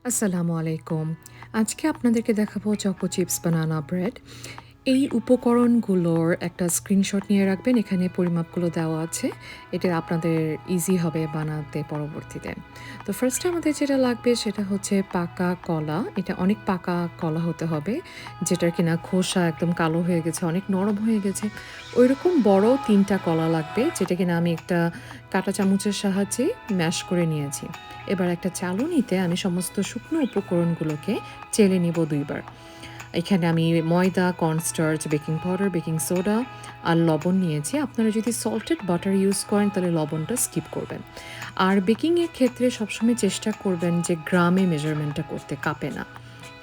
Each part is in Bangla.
আসসালামু আলাইকুম। আজকে আপনাদেরকে দেখাবো চকো চিপস বানানা ব্রেড। এই উপকরণগুলোর একটা স্ক্রিনশট নিয়ে রাখবেন। এখানে পরিমাপগুলো দেওয়া আছে। এটা আপনাদের ইজি হবে বানাতে পরবর্তীতে। তো ফার্স্টে আমাদের যেটা লাগবে সেটা হচ্ছে পাকা কলা। এটা অনেক পাকা কলা হতে হবে, যেটার কিনা খোসা একদম কালো হয়ে গেছে, অনেক নরম হয়ে গেছে। ঐরকম বড় ৩ টা কলা লাগবে, যেটা কিনা আমি একটা কাঁটা চামচের সাহায্যে ম্যাশ করে নিয়েছি। এবার একটা চালুনিতে আমি সমস্ত শুকনো উপকরণগুলোকে চেলে নিব ২ বার। এখানে আমি ময়দা, cornstarch, baking powder, baking soda আর লবণ নিয়েছি। আপনারা যদি সল্টেড বাটার ইউজ করেন তাহলে লবণটা স্কিপ করবেন। আর বেকিংয়ের ক্ষেত্রে সবসময় চেষ্টা করবেন যে গ্রামে মেজারমেন্টটা করতে, কাপে না।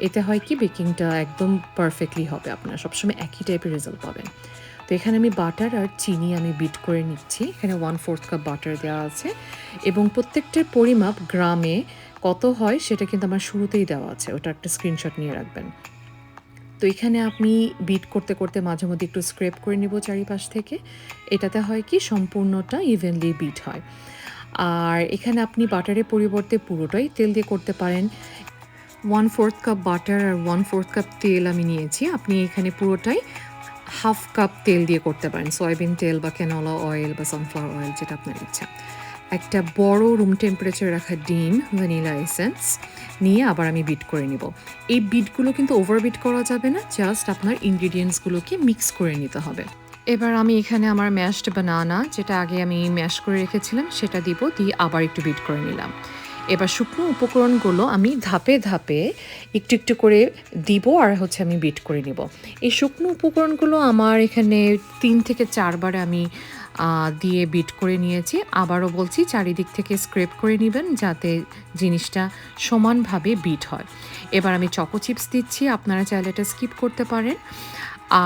এতে হয় কি, বেকিংটা একদম পারফেক্টলি হবে, আপনারা সবসময় একই টাইপের রেজাল্ট পাবেন। তো এখানে আমি বাটার আর চিনি আমি বিট করে নিচ্ছি। এখানে 1/4 কাপ বাটার দেওয়া আছে এবং প্রত্যেকটার পরিমাপ গ্রামে কত হয় সেটা কিন্তু আমার শুরুতেই দেওয়া আছে, ওটা একটা স্ক্রিনশট নিয়ে রাখবেন। তো এখানে আপনি বিট করতে করতে মাঝে মধ্যে একটু স্ক্রেপ করে নিব চারিপাশ থেকে। এটাতে হয় কি, সম্পূর্ণটা ইভেনলি বিট হয়। আর এখানে আপনি বাটারের পরিবর্তে পুরোটাই তেল দিয়ে করতে পারেন। 1/4 কাপ বাটার আর 1/4 কাপ তেল আমি নিয়েছি। আপনি এখানে পুরোটাই 1/2 কাপ তেল দিয়ে করতে পারেন। সয়াবিন তেল বা ক্যানোলা অয়েল বা সানফ্লাওয়ার অয়েল, যেটা আপনার ইচ্ছা। একটা বড় রুম টেম্পারেচারে রাখা ডিম, ভ্যানিলা এসেন্স নিয়ে আবার আমি বিট করে নিব। এই বিটগুলো কিন্তু ওভার বিট করা যাবে না, জাস্ট আপনার ইনগ্রিডিয়েন্টসগুলোকে মিক্স করে নিতে হবে। এবার আমি এখানে আমার ম্যাশড বানানা, যেটা আগে আমি ম্যাশ করে রেখেছিলাম, সেটা দিব, দিয়ে আবার একটু বিট করে নিলাম। এবার শুকনো উপকরণগুলো আমি ধাপে ধাপে একটু একটু করে দিব আর আমি বিট করে নিব। এই শুকনো উপকরণগুলো আমার এখানে ৩ থেকে ৪ বারে আমি দিয়ে বিট করে নিয়েছি। আবারও বলছি, চারিদিক থেকে স্ক্রেপ করে নেবেন যাতে জিনিসটা সমানভাবে বিট হয়। এবার আমি চকো চিপস দিচ্ছি, আপনারা চাইলে এটা স্কিপ করতে পারেন।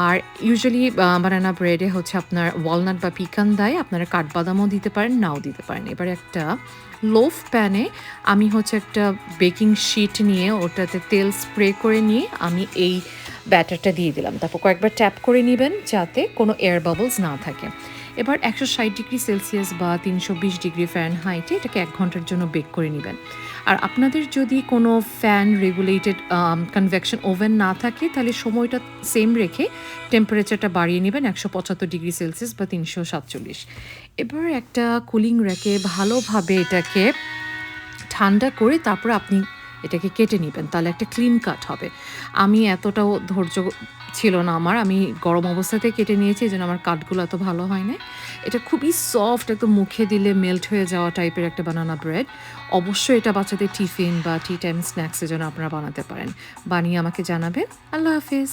আর ইউজুয়ালি বানানা ব্রেডে আপনার ওয়ালনাট বা পিকান দেয়, আপনারা কাঠবাদামও দিতে পারেন, নাও দিতে পারেন। এবার একটা লোফ প্যানে আমি একটা বেকিং শিট নিয়ে ওটাতে তেল স্প্রে করে নিয়ে আমি এই ব্যাটারটা দিয়ে দিলাম। তারপর কয়েকবার ট্যাপ করে নেবেন যাতে কোনো এয়ার বাবলস না থাকে। এবার 160°C বা 320° ফারেনহাইটে এটাকে 1 ঘন্টার জন্য বেক করে নেবেন। আর আপনাদের যদি কোনো ফ্যান রেগুলেটেড কনভেকশন ওভেন না থাকে, তাহলে সময়টা সেম রেখে টেম্পারেচারটা বাড়িয়ে নেবেন 175°C বা 347। এবার একটা কুলিং র্যাকে ভালোভাবে এটাকে ঠান্ডা করে তারপরে আপনি এটাকে কেটে নেবেন, তাহলে একটা ক্লিন কাট হবে। আমি এতটাও ধৈর্য ছিল না আমার, আমি গরম অবস্থাতে কেটে নিয়েছি, এই জন্য আমার কাটগুলো এত ভালো হয় না। এটা খুবই সফট, একদম মুখে দিলে মেল্ট হয়ে যাওয়া টাইপের একটা বানানা ব্রেড। অবশ্যই এটা বাচ্চাদের টিফিন বা টি টাইম স্ন্যাক্সের জন্য আপনারা বানাতে পারেন। বানিয়ে আমাকে জানাবেন। আল্লাহ হাফিজ।